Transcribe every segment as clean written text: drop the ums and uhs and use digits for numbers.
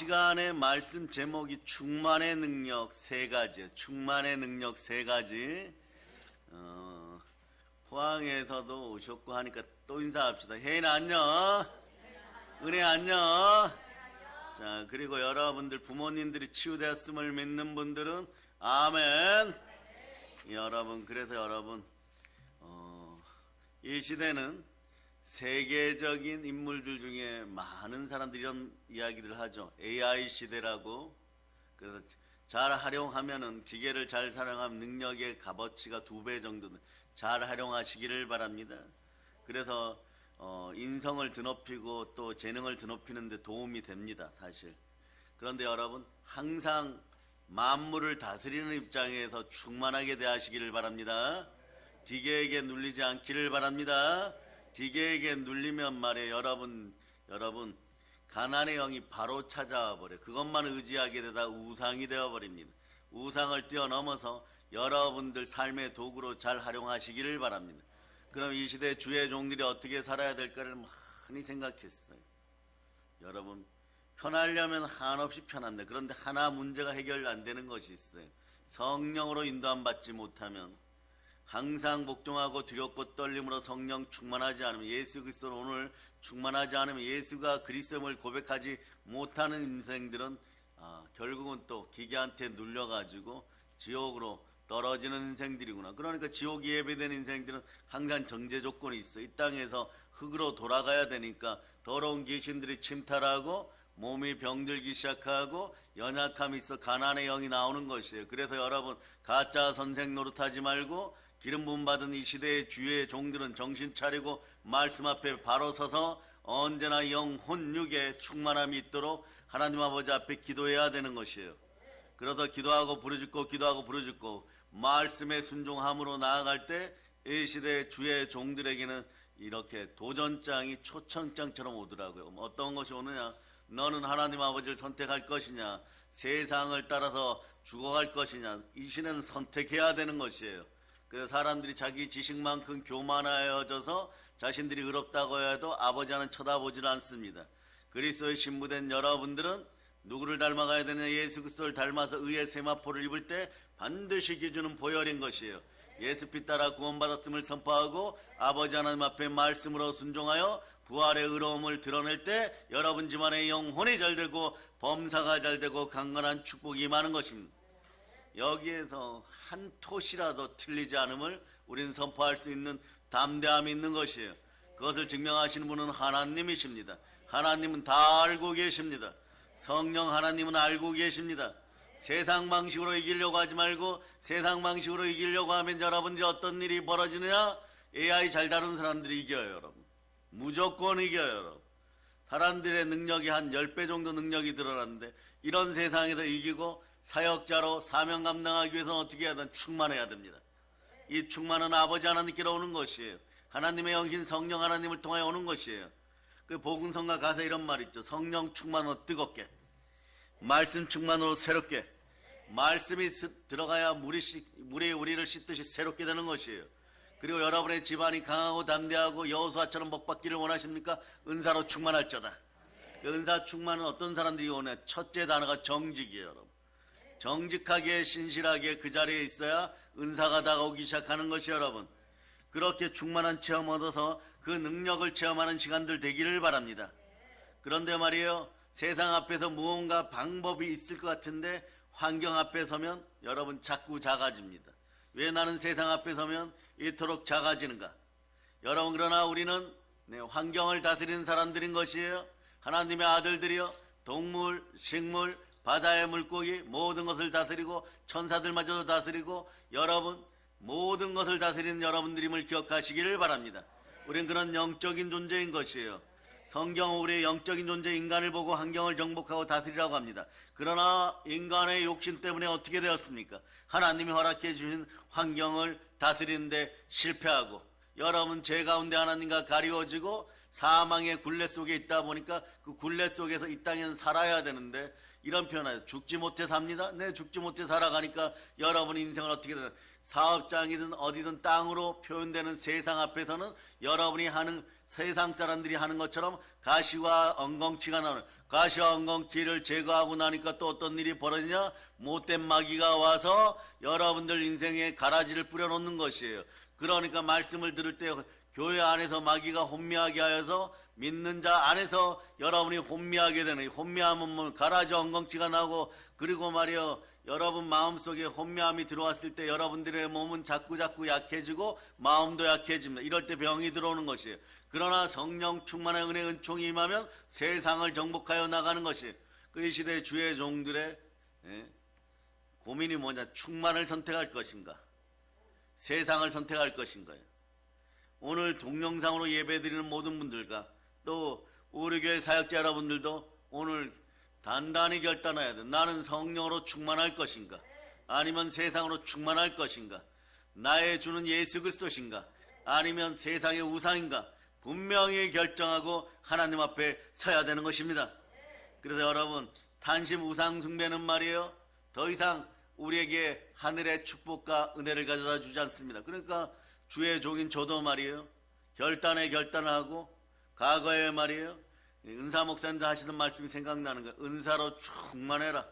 시간의 말씀 제목이 충만의 능력 세 가지. 충만의 능력 세 가지. 포항에서도 오셨고 하니까 또 인사합시다. 혜인아 안녕. 은혜 안녕. 자, 그리고 여러분들 부모님들이 치유되었음을 믿는 분들은 아멘. 여러분, 그래서 여러분 이 시대는 세계적인 인물들 중에 많은 사람들이 이런 이야기를 하죠. AI 시대라고. 그래서 잘 활용하면은, 기계를 잘 사용하면 능력의 값어치가 2배 정도 잘 활용하시기를 바랍니다. 그래서 인성을 드높이고 또 재능을 드높이는 데 도움이 됩니다, 사실. 그런데 여러분, 항상 만물을 다스리는 입장에서 충만하게 대하시기를 바랍니다. 기계에게 눌리지 않기를 바랍니다. 기계에게 눌리면 말이에요, 여러분 가난의 영이 바로 찾아와 버려. 그것만 의지하게 되다 우상이 되어버립니다. 우상을 뛰어넘어서 여러분들 삶의 도구로 잘 활용하시기를 바랍니다. 그럼 이 시대 주의 종들이 어떻게 살아야 될까를 많이 생각했어요. 여러분, 편하려면 한없이 편한데, 그런데 하나 문제가 해결 안 되는 것이 있어요. 성령으로 인도함 받지 못하면, 항상 복종하고 두렵고 떨림으로 성령 충만하지 않으면, 예수 그리스도로 오늘 충만하지 않으면, 예수가 그리스도임을 고백하지 못하는 인생들은 결국은 또 기계한테 눌려가지고 지옥으로 떨어지는 인생들이구나. 그러니까 지옥이 예배된 인생들은 항상 정제 조건이 있어. 이 땅에서 흙으로 돌아가야 되니까 더러운 귀신들이 침탈하고 몸이 병들기 시작하고 연약함이 있어 가난의 영이 나오는 것이에요. 그래서 여러분, 가짜 선생 노릇하지 말고, 기름 부음 받은 이 시대의 주의 종들은 정신 차리고 말씀 앞에 바로 서서 언제나 영혼 육에 충만함이 있도록 하나님 아버지 앞에 기도해야 되는 것이에요. 그래서 기도하고 부르짖고 말씀에 순종함으로 나아갈 때 이 시대의 주의 종들에게는 이렇게 도전장이 초청장처럼 오더라고요. 어떤 것이 오느냐? 너는 하나님 아버지를 선택할 것이냐, 세상을 따라서 죽어갈 것이냐. 이 시대는 선택해야 되는 것이에요. 그래서 사람들이 자기 지식만큼 교만하여져서 자신들이 의롭다고 해도 아버지는 쳐다보질 않습니다. 그리스도의 신부된 여러분들은 누구를 닮아가야 되느냐? 예수 그리스도를 닮아서 의의 세마포를 입을 때 반드시 기준은 보혈인 것이에요. 예수피 따라 구원받았음을 선포하고 아버지 하나님 앞에 말씀으로 순종하여 부활의 의로움을 드러낼 때 여러분 집안의 영혼이 잘되고 범사가 잘되고 강건한 축복이 임하는 것입니다. 여기에서 한 토시라도 틀리지 않음을 우리는 선포할 수 있는 담대함이 있는 것이에요. 그것을 증명하시는 분은 하나님이십니다. 하나님은 다 알고 계십니다. 성령 하나님은 알고 계십니다. 세상 방식으로 이기려고 하지 말고, 세상 방식으로 이기려고 하면 여러분들이 어떤 일이 벌어지느냐? AI 잘 다루는 사람들이 이겨요, 여러분. 무조건 이겨요, 여러분. 사람들의 능력이 한 10배 정도 능력이 드러났는데, 이런 세상에서 이기고 사역자로 사명 감당하기 위해서는 어떻게 해야 되나? 충만해야 됩니다. 이 충만은 아버지 하나님께로 오는 것이에요. 하나님의 영신 성령 하나님을 통하여 오는 것이에요. 그 복음성가 가사 이런 말 있죠. 성령 충만으로 뜨겁게, 말씀 충만으로 새롭게. 말씀이 들어가야 물이 우리를 씻듯이 새롭게 되는 것이에요. 그리고 여러분의 집안이 강하고 담대하고 여호수아처럼 복받기를 원하십니까? 은사로 충만할저다. 그 은사 충만은 어떤 사람들이 원해? 첫째 단어가 정직이에요, 여러분. 정직하게 신실하게 그 자리에 있어야 은사가 다가오기 시작하는 것이, 여러분. 그렇게 충만한 체험 얻어서 그 능력을 체험하는 시간들 되기를 바랍니다. 그런데 말이에요, 세상 앞에서 무언가 방법이 있을 것 같은데 환경 앞에 서면 여러분 자꾸 작아집니다. 왜 나는 세상 앞에 서면 이토록 작아지는가? 여러분, 그러나 우리는 환경을 다스리는 사람들인 것이에요. 하나님의 아들들이요, 동물, 식물, 바다의 물고기 모든 것을 다스리고 천사들마저도 다스리고, 여러분 모든 것을 다스리는 여러분들임을 기억하시기를 바랍니다. 우리는 그런 영적인 존재인 것이에요. 성경은 우리의 영적인 존재 인간을 보고 환경을 정복하고 다스리라고 합니다. 그러나 인간의 욕심 때문에 어떻게 되었습니까? 하나님이 허락해 주신 환경을 다스리는데 실패하고, 여러분 죄 가운데 하나님과 가리워지고 사망의 굴레 속에 있다 보니까 그 굴레 속에서 이 땅에는 살아야 되는데 이런 표현하죠. 죽지 못해 삽니다. 네, 죽지 못해 살아가니까 여러분 인생을 어떻게 되나, 사업장이든 어디든 땅으로 표현되는 세상 앞에서는 여러분이 하는, 세상 사람들이 하는 것처럼 가시와 엉겅퀴가 나오는, 가시와 엉겅퀴를 제거하고 나니까 또 어떤 일이 벌어지냐? 못된 마귀가 와서 여러분들 인생에 가라지를 뿌려놓는 것이에요. 그러니까 말씀을 들을 때 교회 안에서 마귀가 혼미하게 하여서 믿는 자 안에서 여러분이 혼미하게 되는, 혼미하면 뭐 가라지 엉겅퀴가 나고, 그리고 말이요, 여러분 마음속에 혼미함이 들어왔을 때 여러분들의 몸은 자꾸 약해지고 마음도 약해집니다. 이럴 때 병이 들어오는 것이에요. 그러나 성령 충만의 은혜 은총이 임하면 세상을 정복하여 나가는 것이에요. 그 이 시대 주의 종들의 고민이 뭐냐? 충만을 선택할 것인가, 세상을 선택할 것인가요? 오늘 동영상으로 예배드리는 모든 분들과 또 우리 교회 사역자 여러분들도 오늘 단단히 결단해야 돼. 나는 성령으로 충만할 것인가, 아니면 세상으로 충만할 것인가, 나의 주는 예수 그리스도신가, 아니면 세상의 우상인가, 분명히 결정하고 하나님 앞에 서야 되는 것입니다. 그래서 여러분, 탄심 우상 숭배는 말이에요, 더 이상 우리에게 하늘의 축복과 은혜를 가져다 주지 않습니다. 그러니까 주의 종인 저도 말이에요, 결단을 하고, 과거에 말이에요, 은사 목사님들 하시는 말씀이 생각나는 거예요. 은사로 충만해라.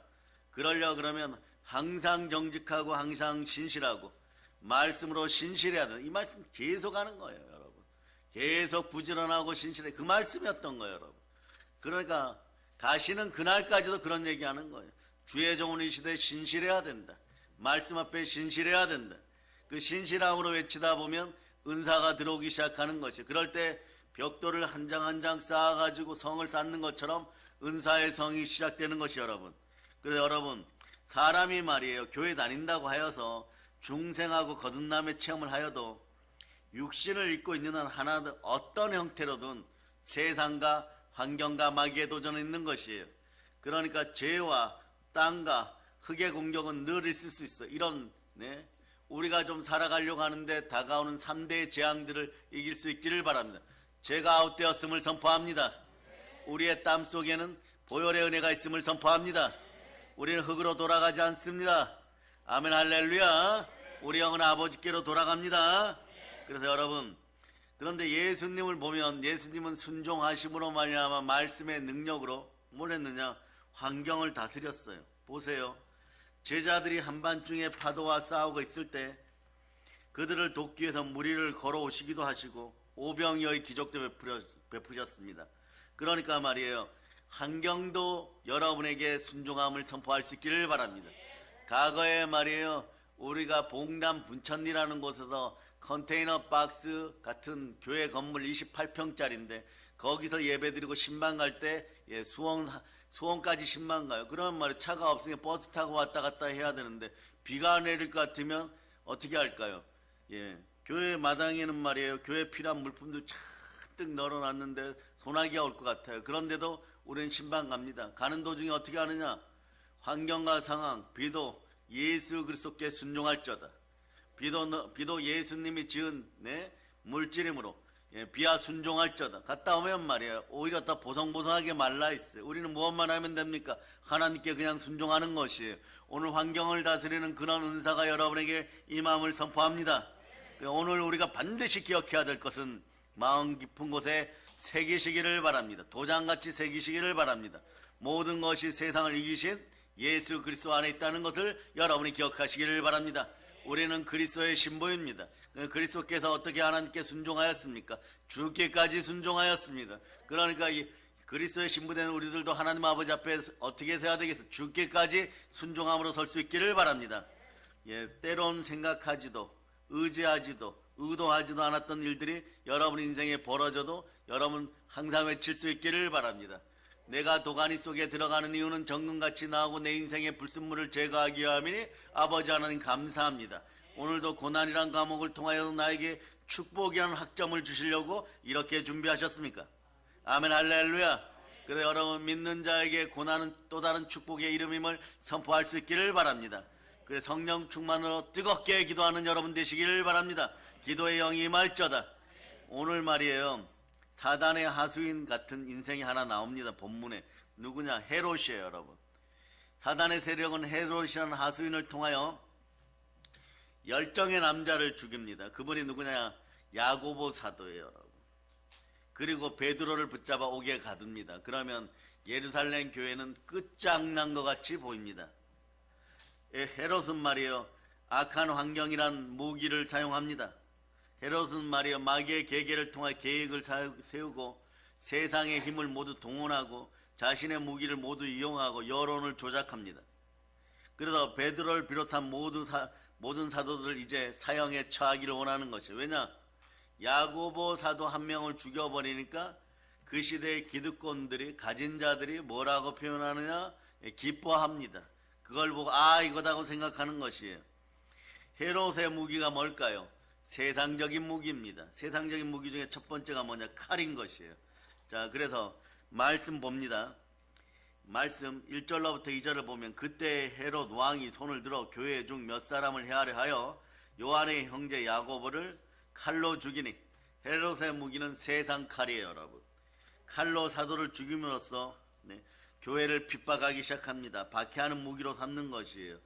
그러려 그러면 항상 정직하고 항상 신실하고 말씀으로 신실해야 된다. 이 말씀 계속 하는 거예요, 여러분. 계속 부지런하고 신실해. 그 말씀이었던 거예요, 여러분. 그러니까 가시는 그날까지도 그런 얘기하는 거예요. 주의 종은 이 시대에 신실해야 된다. 말씀 앞에 신실해야 된다. 그 신실함으로 외치다 보면 은사가 들어오기 시작하는 것이에요. 그럴 때 벽돌을 한 장 한 장 쌓아가지고 성을 쌓는 것처럼 은사의 성이 시작되는 것이 여러분. 그래서 여러분, 사람이 말이에요, 교회 다닌다고 하여서 중생하고 거듭남의 체험을 하여도 육신을 입고 있는 한 하나 어떤 형태로든 세상과 환경과 마귀의 도전은 있는 것이에요. 그러니까 죄와 땅과 흙의 공격은 늘 있을 수 있어. 이런 우리가 좀 살아가려고 하는데 다가오는 3대의 재앙들을 이길 수 있기를 바랍니다. 죄가 아웃되었음을 선포합니다. 우리의 땀 속에는 보혈의 은혜가 있음을 선포합니다. 우리는 흙으로 돌아가지 않습니다. 아멘 할렐루야. 우리 영은 아버지께로 돌아갑니다. 그래서 여러분, 그런데 예수님을 보면 예수님은 순종하심으로 말미암아 말씀의 능력으로 뭘 했느냐? 환경을 다스렸어요. 보세요. 제자들이 한밤중에 파도와 싸우고 있을 때 그들을 돕기 위해서 무리를 걸어오시기도 하시고 오병이어의 기적도 베푸셨습니다. 그러니까 말이에요, 환경도 여러분에게 순종함을 선포할 수 있기를 바랍니다. 과거에 말이에요, 우리가 봉담 분천리라는 곳에서 컨테이너 박스 같은 교회 건물 28평짜리인데 거기서 예배드리고 신방 갈 때 수원까지 신방 가요. 그러면 말이에요, 차가 없으니까 버스 타고 왔다 갔다 해야 되는데 비가 내릴 것 같으면 어떻게 할까요? 교회 마당에는 말이에요, 교회 필요한 물품들 잔뜩 널어놨는데 소나기가 올 것 같아요. 그런데도 우리는 신방 갑니다. 가는 도중에 어떻게 하느냐? 환경과 상황, 비도 예수 그리스도께 순종할저다. 비도 예수님이 지은 물질이므로 비와 순종할저다. 갔다 오면 말이에요, 오히려 더 보송보송하게 말라있어요. 우리는 무엇만 하면 됩니까? 하나님께 그냥 순종하는 것이에요. 오늘 환경을 다스리는 그런 은사가 여러분에게 임함을 선포합니다. 오늘 우리가 반드시 기억해야 될 것은 마음 깊은 곳에 새기시기를 바랍니다. 도장같이 새기시기를 바랍니다. 모든 것이 세상을 이기신 예수 그리스도 안에 있다는 것을 여러분이 기억하시기를 바랍니다. 우리는 그리스도의 신부입니다. 그리스도께서 어떻게 하나님께 순종하였습니까? 죽기까지 순종하였습니다. 그러니까 이 그리스도의 신부된 우리들도 하나님 아버지 앞에 어떻게 서야 되겠어요? 죽기까지 순종함으로 설 수 있기를 바랍니다. 때론 생각하지도 의지하지도 의도하지도 않았던 일들이 여러분 인생에 벌어져도 여러분 항상 외칠 수 있기를 바랍니다. 내가 도가니 속에 들어가는 이유는 정금같이 나오고 내 인생의 불순물을 제거하기 위함이니 아버지 하나님 감사합니다. 오늘도 고난이란 과목을 통하여 나에게 축복이라는 학점을 주시려고 이렇게 준비하셨습니까? 아멘 할렐루야. 그래서 여러분 믿는 자에게 고난은 또 다른 축복의 이름임을 선포할 수 있기를 바랍니다. 그래 성령 충만으로 뜨겁게 기도하는 여러분 되시기를 바랍니다. 기도의 영이 임할저다. 오늘 말이에요, 사단의 하수인 같은 인생이 하나 나옵니다. 본문에. 누구냐? 헤롯이에요, 여러분. 사단의 세력은 헤롯이라는 하수인을 통하여 열정의 남자를 죽입니다. 그분이 누구냐? 야고보 사도예요, 여러분. 그리고 베드로를 붙잡아 옥에 가둡니다. 그러면 예루살렘 교회는 끝장난 것 같이 보입니다. 헤롯은 말이에요, 악한 환경이란 무기를 사용합니다. 헤롯은 말이에요, 마귀의 계계를 통해 계획을 세우고 세상의 힘을 모두 동원하고 자신의 무기를 모두 이용하고 여론을 조작합니다. 그래서 베드로를 비롯한 모든 사도들 이제 사형에 처하기를 원하는 것이에요. 왜냐? 야고보 사도 한 명을 죽여버리니까 그 시대의 기득권들이, 가진 자들이 뭐라고 표현하느냐? 기뻐합니다. 그걸 보고 이거다고 생각하는 것이에요. 헤롯의 무기가 뭘까요? 세상적인 무기입니다. 세상적인 무기 중에 첫 번째가 뭐냐? 칼인 것이에요. 자, 그래서 말씀 봅니다. 말씀 1절로부터 2절을 보면, 그때 헤롯 왕이 손을 들어 교회 중 몇 사람을 헤아려 하여 요한의 형제 야고보를 칼로 죽이니, 헤롯의 무기는 세상 칼이에요, 여러분. 칼로 사도를 죽임으로써 교회를 핍박하기 시작합니다. 박해하는 무기로 삼는 것이에요.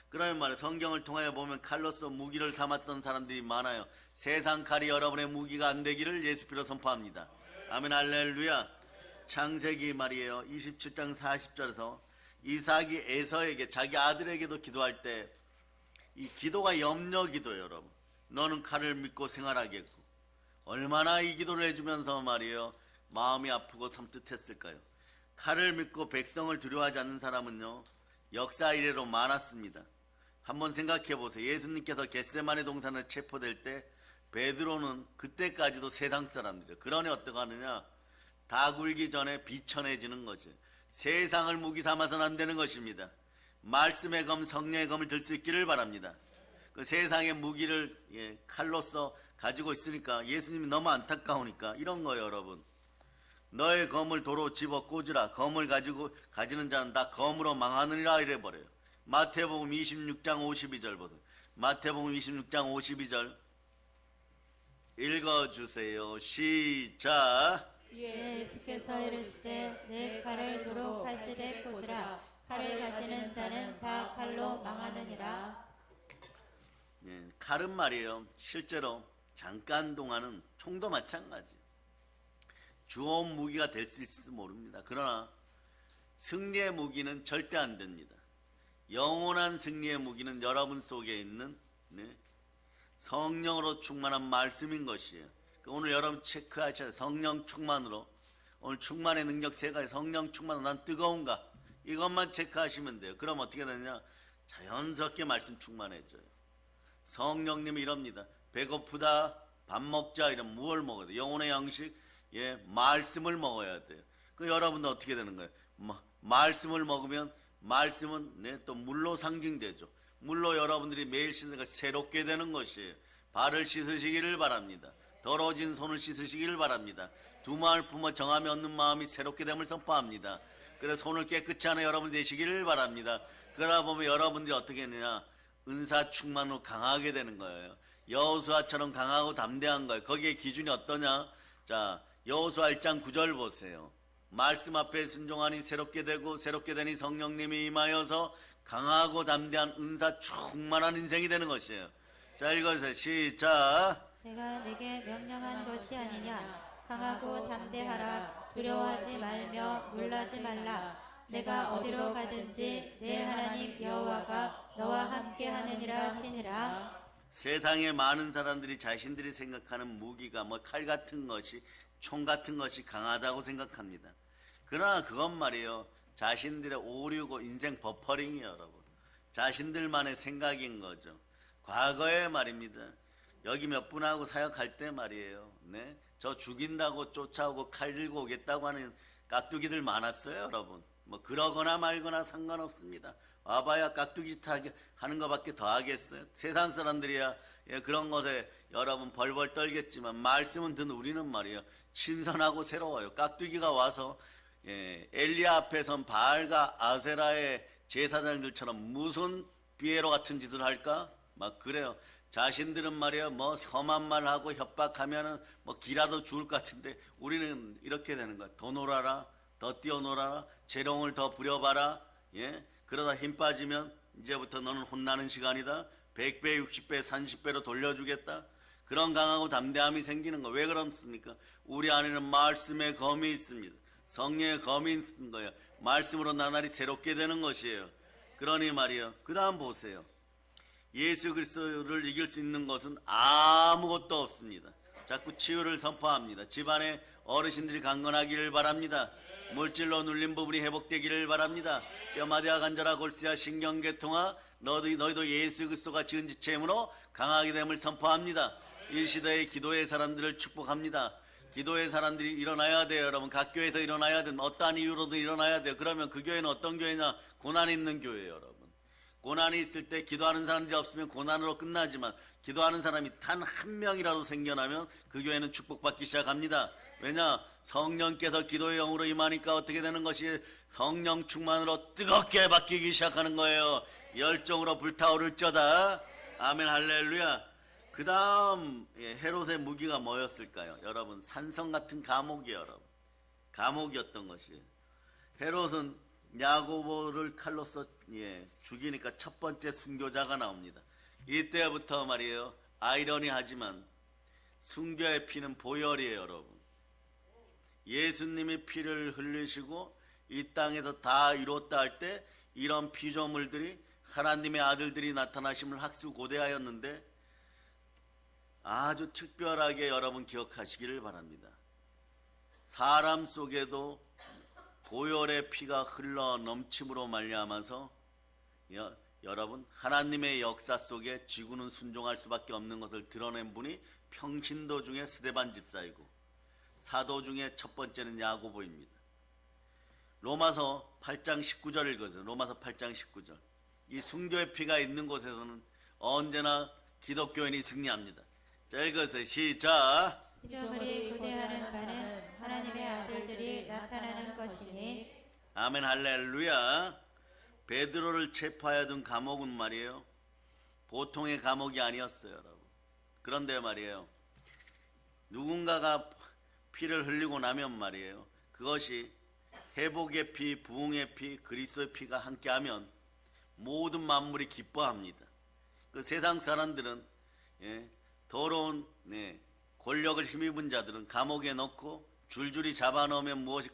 그러면 말이에요, 성경을 통하여 보면 칼로서 무기를 삼았던 사람들이 많아요. 세상 칼이 여러분의 무기가 안 되기를 예수 피로 선포합니다. 아멘, 할렐루야. 창세기 말이에요, 27장 40절에서 이삭이 에서에게, 자기 아들에게도 기도할 때 이 기도가 염려 기도예요, 여러분. 너는 칼을 믿고 생활하겠고. 얼마나 이 기도를 해주면서 말이에요, 마음이 아프고 섬뜩했을까요? 칼을 믿고 백성을 두려워하지 않는 사람은요, 역사 이래로 많았습니다. 한번 생각해 보세요. 예수님께서 겟세마네 동산에 체포될 때 베드로는 그때까지도 세상 사람들이죠. 그러니 어떻게 하느냐? 다 굴기 전에 비천해지는 거죠. 세상을 무기 삼아서는 안 되는 것입니다. 말씀의 검, 성령의 검을 들 수 있기를 바랍니다. 그 세상의 무기를 칼로서 가지고 있으니까 예수님이 너무 안타까우니까 이런 거예요, 여러분. 너의 검을 도로 집어 꽂으라. 검을 가지는 자는 다 검으로 망하느니라 이래버려요. 마태복음 26장 52절 보세요. 마태복음 26장 52절 읽어주세요. 시작. 이에 예수께서 이르시되 내 칼을 도로 칼집에 꽂으라. 칼을 가지는 자는 다 칼로 망하느니라. 칼은 말이에요, 실제로 잠깐 동안은 총도 마찬가지 주어온 무기가 될 수 있을지 모릅니다. 그러나 승리의 무기는 절대 안 됩니다. 영원한 승리의 무기는 여러분 속에 있는 성령으로 충만한 말씀인 것이에요. 오늘 여러분 체크하셔야 돼요. 성령 충만으로, 오늘 충만의 능력 세 가지, 성령 충만으로 난 뜨거운가, 이것만 체크하시면 돼요. 그럼 어떻게 되느냐? 자연스럽게 말씀 충만해져요. 성령님이 이럽니다. 배고프다, 밥 먹자, 이러면 무엇을 먹어야 돼요? 영혼의 양식, 말씀을 먹어야 돼요. 그 여러분도 어떻게 되는 거예요? 말씀을 먹으면 말씀은 또 물로 상징되죠. 물로 여러분들이 매일 씻으니까 새롭게 되는 것이에요. 발을 씻으시기를 바랍니다. 더러워진 손을 씻으시기를 바랍니다. 두 마음을 품어 정함이 얻는 마음이 새롭게 됨을 선포합니다. 그래서 손을 깨끗이 하는 여러분 되시기를 바랍니다. 그러다 보면 여러분들이 어떻게 했느냐? 은사 충만으로 강하게 되는 거예요. 여호수아처럼 강하고 담대한 거예요. 거기에 기준이 어떠냐? 자, 여호수아 1장 9절 보세요. 말씀 앞에 순종하니 새롭게 되고 새롭게 되니 성령님이 임하여서 강하고 담대한 은사 충만한 인생이 되는 것이에요. 자, 읽어주세요. 시작. 내가 내게 명령한 것이 아니냐. 강하고 담대하라. 두려워하지 말며 놀라지 말라. 내가 어디로 가든지 내 하나님 여호와가 너와 함께 하느니라 하시니라. 세상에 많은 사람들이 자신들이 생각하는 무기가 칼 같은 것이, 총 같은 것이 강하다고 생각합니다. 그러나 그건 말이에요, 자신들의 오류고 인생 버퍼링이에요, 여러분. 자신들만의 생각인 거죠. 과거에 말입니다, 여기 몇 분하고 사역할 때 말이에요, 저 죽인다고 쫓아오고 칼 들고 오겠다고 하는 깍두기들 많았어요, 여러분. 그러거나 말거나 상관없습니다. 와봐야 깍두기 하는 것밖에 더 하겠어요. 세상 사람들이야 그런 것에 여러분 벌벌 떨겠지만, 말씀은 듣는 우리는 말이에요, 신선하고 새로워요. 깍두기가 와서 엘리야 앞에선 바알과 아세라의 제사장들처럼 무슨 비에로 같은 짓을 할까? 그래요. 자신들은 말이야 뭐 험한 말하고 협박하면은 뭐 기라도 죽을 것 같은데 우리는 이렇게 되는 거야. 더 놀아라, 더 뛰어놀아라, 재롱을 더 부려봐라. 예, 그러다 힘 빠지면 이제부터 너는 혼나는 시간이다. 100배, 60배, 30배로 돌려주겠다. 그런 강하고 담대함이 생기는 거. 왜 그렇습니까? 우리 안에는 말씀의 검이 있습니다. 성령의 검이 있는 거예요. 말씀으로 나날이 새롭게 되는 것이에요. 그러니 말이에요. 그 다음 보세요. 예수 그리스도를 이길 수 있는 것은 아무것도 없습니다. 자꾸 치유를 선포합니다. 집안에 어르신들이 강건하기를 바랍니다. 물질로 눌린 부분이 회복되기를 바랍니다. 뼈마디와 관절과 골수와 신경계통아 너희도 예수 그리스도가 지은 지체 힘으로 강하게 됨을 선포합니다. 이 시대의 기도의 사람들을 축복합니다. 기도의 사람들이 일어나야 돼요. 여러분 각 교회에서 일어나야 돼요. 어떠한 이유로든 일어나야 돼요. 그러면 그 교회는 어떤 교회냐? 고난이 있는 교회예요. 여러분 고난이 있을 때 기도하는 사람들이 없으면 고난으로 끝나지만 기도하는 사람이 단 한 명이라도 생겨나면 그 교회는 축복받기 시작합니다. 왜냐? 성령께서 기도의 영으로 임하니까 어떻게 되는 것이 성령 충만으로 뜨겁게 바뀌기 시작하는 거예요. 열정으로 불타오를 쩌다. 아멘 할렐루야. 그 다음 헤롯의 무기가 뭐였을까요? 여러분 산성 같은 감옥이에요. 여러분 감옥이었던 것이에요. 헤롯은 야고보를 칼로 죽이니까 첫 번째 순교자가 나옵니다. 이때부터 말이에요. 아이러니하지만 순교의 피는 보혈이에요. 여러분 예수님이 피를 흘리시고 이 땅에서 다 이뤘다 할 때 이런 피조물들이 하나님의 아들들이 나타나심을 학수고대하였는데 아주 특별하게 여러분 기억하시기를 바랍니다. 사람 속에도 보혈의 피가 흘러 넘침으로 말미암아서 여러분 하나님의 역사 속에 지구는 순종할 수밖에 없는 것을 드러낸 분이 평신도 중에 스데반 집사이고 사도 중에 첫 번째는 야고보입니다. 로마서 8장 19절 읽으세요. 로마서 8장 19절. 이 순교의 피가 있는 곳에서는 언제나 기독교인이 승리합니다. 자 읽으세요. 시작. 피조물이 구대하는 바는 하나님의 아들들이 나타나는 것이니. 아멘 할렐루야. 베드로를 체포하여둔 감옥은 말이에요 보통의 감옥이 아니었어요. 여러분 그런데 말이에요 누군가가 피를 흘리고 나면 말이에요 그것이 회복의 피, 부흥의 피, 그리스도의 피가 함께하면 모든 만물이 기뻐합니다. 그 세상 사람들은 더러운 권력을 힘입은 자들은 감옥에 넣고 줄줄이 잡아넣으면 무엇이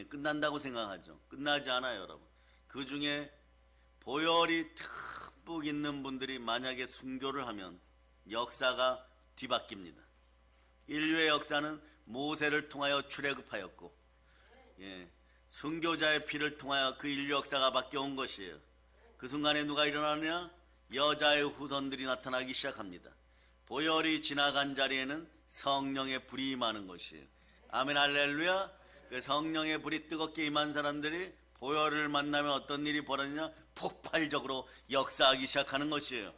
끝난다고 생각하죠. 끝나지 않아요. 여러분 그 중에 보혈이 듬뿍 있는 분들이 만약에 순교를 하면 역사가 뒤바뀝니다. 인류의 역사는 모세를 통하여 출애굽하였고 순교자의 피를 통하여 그 인류 역사가 바뀌어온 것이에요. 그 순간에 누가 일어나느냐? 여자의 후손들이 나타나기 시작합니다. 보혈이 지나간 자리에는 성령의 불이 임하는 것이에요. 아멘 할렐루야. 그 성령의 불이 뜨겁게 임한 사람들이 보혈을 만나면 어떤 일이 벌어지냐? 폭발적으로 역사하기 시작하는 것이에요.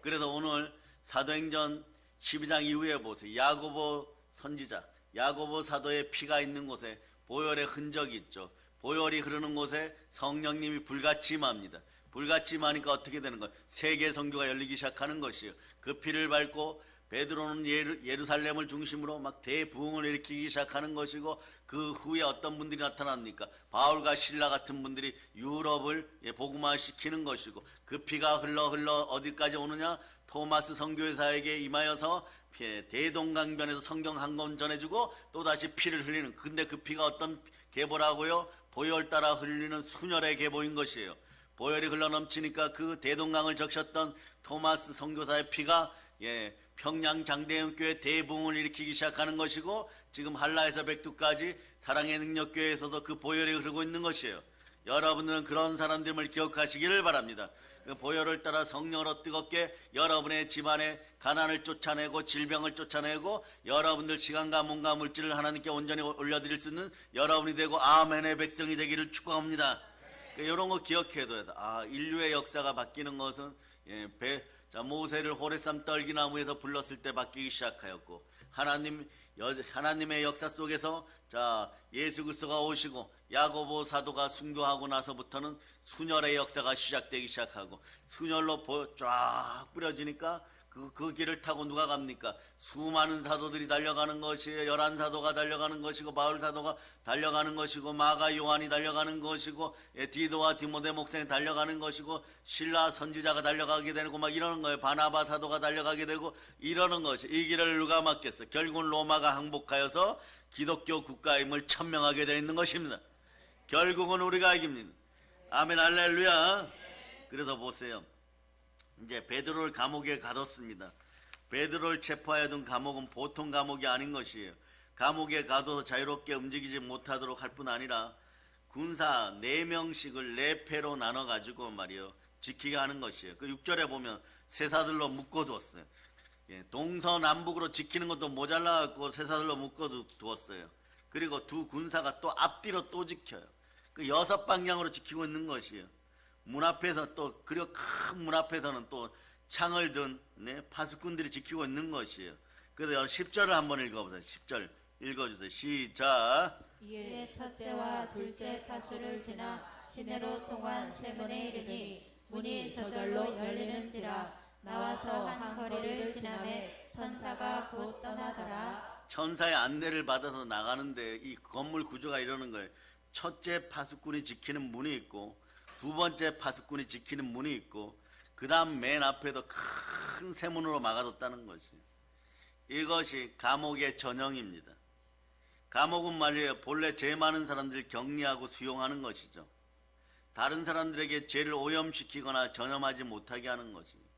그래서 오늘 사도행전 12장 이후에 보세요. 야고보 선지자, 야고보 사도의 피가 있는 곳에 보혈의 흔적이 있죠. 보혈이 흐르는 곳에 성령님이 불같이 임합니다. 불같이 임하니까 어떻게 되는 거예요? 세계 선교가 열리기 시작하는 것이에요. 그 피를 밟고 베드로는 예루살렘을 중심으로 막 대부흥을 일으키기 시작하는 것이고 그 후에 어떤 분들이 나타납니까? 바울과 실라 같은 분들이 유럽을 복음화시키는 것이고 그 피가 흘러 어디까지 오느냐? 토마스 선교사에게 임하여서 대동강변에서 성경 한 권 전해주고 또다시 피를 흘리는 근데 그 피가 어떤 계보라고요? 보혈 따라 흘리는 순혈의 계보인 것이에요. 보혈이 흘러넘치니까 그 대동강을 적셨던 토마스 선교사의 피가 평양 장대형교회 대부흥을 일으키기 시작하는 것이고 지금 한라에서 백두까지 사랑의 능력교회에서도 그 보혈이 흐르고 있는 것이에요. 여러분들은 그런 사람들을 기억하시기를 바랍니다. 그 보혈을 따라 성령으로 뜨겁게 여러분의 집안에 가난을 쫓아내고 질병을 쫓아내고 여러분들 시간과 몸과 물질을 하나님께 온전히 올려드릴 수 있는 여러분이 되고 아멘의 백성이 되기를 축복합니다. 이런 거 기억해둬야 돼. 인류의 역사가 바뀌는 것은 모세를 호레삼 떨기나무에서 불렀을 때 바뀌기 시작하였고 하나님의 역사 속에서 예수 그리스도가 오시고 야고보 사도가 순교하고 나서부터는 순혈의 역사가 시작되기 시작하고 순혈로 쫙 뿌려지니까 그 길을 타고 누가 갑니까? 수많은 사도들이 달려가는 것이에요. 11사도가 달려가는 것이고, 바울사도가 달려가는 것이고, 마가 요한이 달려가는 것이고, 디도와 디모데 목사님이 달려가는 것이고, 신라 선지자가 달려가게 되고 막 이러는 거예요. 바나바 사도가 달려가게 되고 이러는 것이. 이 길을 누가 막겠어? 결국은 로마가 항복하여서 기독교 국가임을 천명하게 되어 있는 것입니다. 결국은 우리가 이깁니다. 아멘, 할렐루야. 그래서 보세요. 이제 베드로를 감옥에 가뒀습니다. 베드로를 체포하여 둔 감옥은 보통 감옥이 아닌 것이에요. 감옥에 가둬서 자유롭게 움직이지 못하도록 할 뿐 아니라 군사 4명씩을 4패로 나눠가지고 말이요 지키게 하는 것이에요. 그 6절에 보면 쇠사들로 묶어두었어요. 동서남북으로 지키는 것도 모자라갖고 쇠사들로 묶어두었어요. 그리고 두 군사가 또 앞뒤로 또 지켜요. 그 6방향으로 지키고 있는 것이에요. 문 앞에서 또, 그리고 큰 문 앞에서는 또 창을 든 파수꾼들이 지키고 있는 것이에요. 그래서 10절을 한번 읽어보세요. 10절 읽어주세요. 시작. 이에 첫째와 둘째 파수를 지나 시내로 통한 세문에 이르니 문이 저절로 열리는지라. 나와서 한 거리를 지나매 천사가 곧 떠나더라. 천사의 안내를 받아서 나가는데 이 건물 구조가 이러는 거예요. 첫째 파수꾼이 지키는 문이 있고, 두 번째 파수꾼이 지키는 문이 있고, 그 다음 맨 앞에도 큰 세문으로 막아뒀다는 것이. 이것이 감옥의 전형입니다. 감옥은 말이에요, 본래 죄 많은 사람들 격리하고 수용하는 것이죠. 다른 사람들에게 죄를 오염시키거나 전염하지 못하게 하는 것입니다.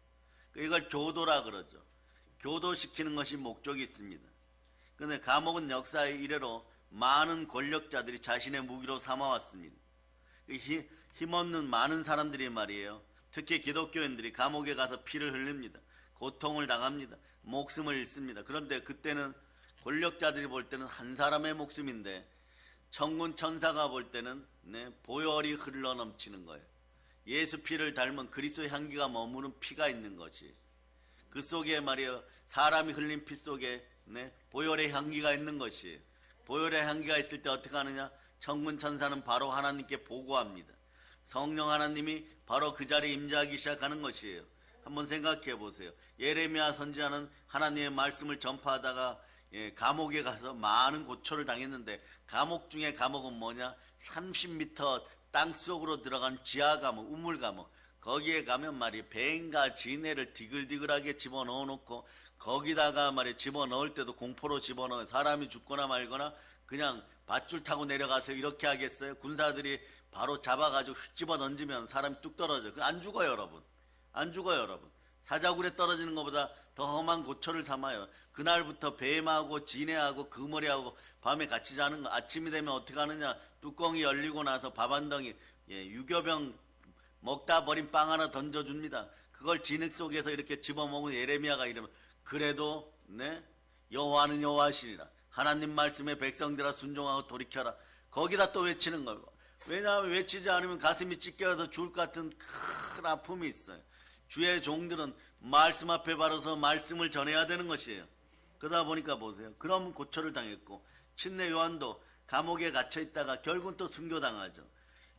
이걸 교도라 그러죠. 교도시키는 것이 목적이 있습니다. 그런데 감옥은 역사의 이래로 많은 권력자들이 자신의 무기로 삼아왔습니다. 힘없는 많은 사람들이 말이에요, 특히 기독교인들이 감옥에 가서 피를 흘립니다. 고통을 당합니다. 목숨을 잃습니다. 그런데 그때는 권력자들이 볼 때는 한 사람의 목숨인데 천군 천사가 볼 때는 보혈이 흘러넘치는 거예요. 예수 피를 닮은 그리스도의 향기가 머무는 피가 있는 것이, 그 속에 말이에요, 사람이 흘린 피 속에 보혈의 향기가 있는 것이에요. 보혈의 향기가 있을 때 어떻게 하느냐? 천군 천사는 바로 하나님께 보고합니다. 성령 하나님이 바로 그 자리에 임재하기 시작하는 것이에요. 한번 생각해 보세요. 예레미야 선지자는 하나님의 말씀을 전파하다가 감옥에 가서 많은 고초를 당했는데, 감옥 중에 감옥은 뭐냐? 30m 땅속으로 들어간 지하 감옥, 우물 감옥. 거기에 가면 말이에요, 뱀과 지네를 디글디글하게 집어넣어 놓고, 거기다가 말이에요, 집어넣을 때도 공포로 집어넣어요. 사람이 죽거나 말거나 그냥 밧줄 타고 내려가서 이렇게 하겠어요? 군사들이 바로 잡아가지고 휙 집어 던지면 사람이 뚝 떨어져요. 안 죽어요, 여러분. 안 죽어요, 여러분. 사자굴에 떨어지는 것보다 더 험한 고초를 삼아요. 그날부터 뱀하고 지네하고 그머리하고 밤에 같이 자는 거. 아침이 되면 어떻게 하느냐? 뚜껑이 열리고 나서 밥 한 덩이, 유교병 먹다 버린 빵 하나 던져줍니다. 그걸 진흙 속에서 이렇게 집어먹은 예레미야가 이러면, 그래도 여호와는 여호와시니라. 하나님 말씀에 백성들아 순종하고 돌이켜라. 거기다 또 외치는 거예요. 왜냐하면 외치지 않으면 가슴이 찢겨서 죽을 것 같은 큰 아픔이 있어요. 주의 종들은 말씀 앞에 바로서 말씀을 전해야 되는 것이에요. 그러다 보니까 보세요. 그럼 고초를 당했고, 침례 요한도 감옥에 갇혀 있다가 결국은 또 순교당하죠.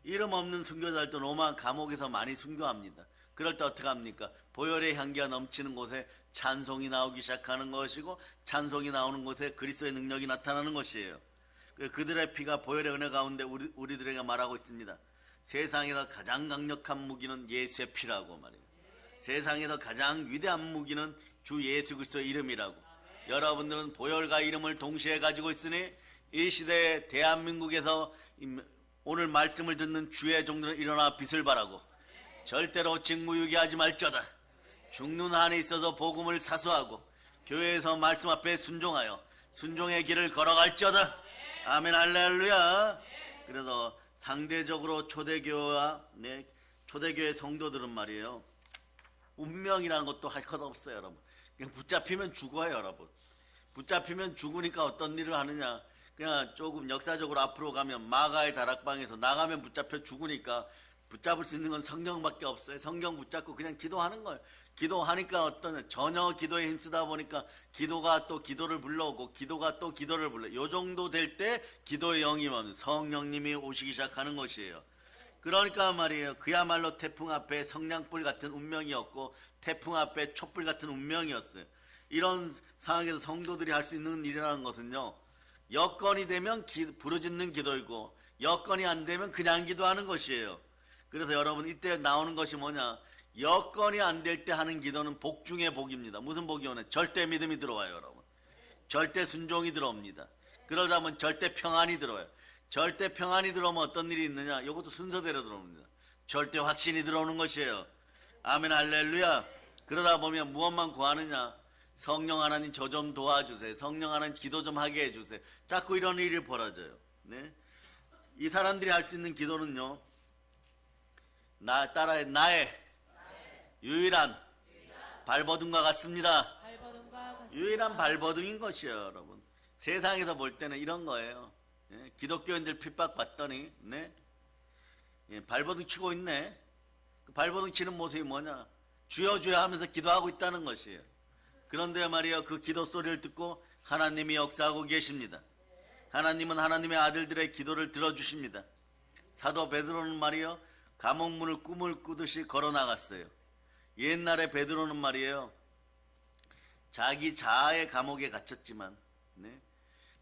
이름 없는 순교자들도 로마 감옥에서 많이 순교합니다. 그럴 때 어떻게 합니까? 보혈의 향기가 넘치는 곳에 찬송이 나오기 시작하는 것이고, 찬송이 나오는 곳에 그리스도의 능력이 나타나는 것이에요. 그들의 피가 보혈의 은혜 가운데 우리들에게 말하고 있습니다. 세상에서 가장 강력한 무기는 예수의 피라고 말해요. 세상에서 가장 위대한 무기는 주 예수 그리스도의 이름이라고. 여러분들은 보혈과 이름을 동시에 가지고 있으니 이 시대에 대한민국에서 오늘 말씀을 듣는 주의 종들은 일어나 빛을 발하고 절대로 직무유기하지 말자다. 죽는 한에 있어서 복음을 사수하고 교회에서 말씀 앞에 순종하여 순종의 길을 걸어갈지어다. 아멘, 할렐루야. 그래서 상대적으로 초대교회와 초대교회 성도들은 말이에요, 운명이라는 것도 할 것 없어요, 여러분. 그냥 붙잡히면 죽어요, 여러분. 붙잡히면 죽으니까 어떤 일을 하느냐? 그냥 조금 역사적으로 앞으로 가면 마가의 다락방에서 나가면 붙잡혀 죽으니까 붙잡을 수 있는 건 성경밖에 없어요. 성경 붙잡고 그냥 기도하는 거예요. 기도하니까 전혀 기도에 힘쓰다 보니까 기도가 또 기도를 불러오고 기도가 또 기도를 불러요. 요 정도 될 때 기도의 영이 오면 성령님이 오시기 시작하는 것이에요. 그러니까 말이에요. 그야말로 태풍 앞에 성냥불 같은 운명이었고 태풍 앞에 촛불 같은 운명이었어요. 이런 상황에서 성도들이 할 수 있는 일이라는 것은요, 여건이 되면 부르짖는 기도이고 여건이 안 되면 그냥 기도하는 것이에요. 그래서 여러분 이때 나오는 것이 뭐냐, 여건이 안 될 때 하는 기도는 복 중에 복입니다. 무슨 복이 오냐? 절대 믿음이 들어와요. 여러분, 절대 순종이 들어옵니다. 그러다 보면 절대 평안이 들어와요. 절대 평안이 들어오면 어떤 일이 있느냐, 이것도 순서대로 들어옵니다. 절대 확신이 들어오는 것이에요. 아멘, 할렐루야. 그러다 보면 무엇만 구하느냐, 성령 하나님 저 좀 도와주세요, 성령 하나님 기도 좀 하게 해주세요. 자꾸 이런 일이 벌어져요. 네? 이 사람들이 할 수 있는 기도는요, 따라해, 나의 유일한 발버둥과 같습니다. 유일한 발버둥인 것이에요. 여러분, 세상에서 볼 때는 이런 거예요. 예? 기독교인들 핍박받더니 네? 예, 발버둥 치고 있네. 그 발버둥 치는 모습이 뭐냐, 주여 주여 하면서 기도하고 있다는 것이에요. 그런데 말이에요, 그 기도 소리를 듣고 하나님이 역사하고 계십니다. 하나님은 하나님의 아들들의 기도를 들어주십니다. 사도 베드로는 말이에요, 감옥문을 꿈을 꾸듯이 걸어나갔어요. 옛날에 베드로는 말이에요, 자기 자아의 감옥에 gat혔지만 네?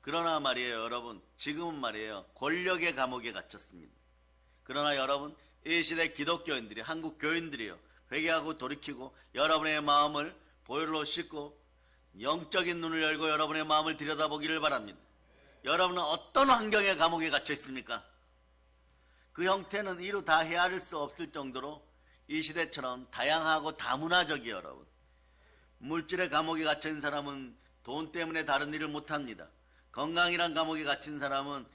그러나 말이에요, 여러분, 지금은 말이에요, 권력의 감옥에 갇혔습니다. 그러나 여러분, 이 시대 기독교인들이, 한국 교인들이요, 회개하고 돌이키고 여러분의 마음을 보혈로 씻고 영적인 눈을 열고 여러분의 마음을 들여다보기를 바랍니다. 여러분은 어떤 환경의 감옥에 갇혀 있습니까? 그 형태는 이루 다 헤아릴 수 없을 정도로 이 시대처럼 다양하고 다문화적이에요. 여러분, 물질의 감옥에 갇힌 사람은 돈 때문에 다른 일을 못합니다. 건강이란 감옥에 갇힌 사람은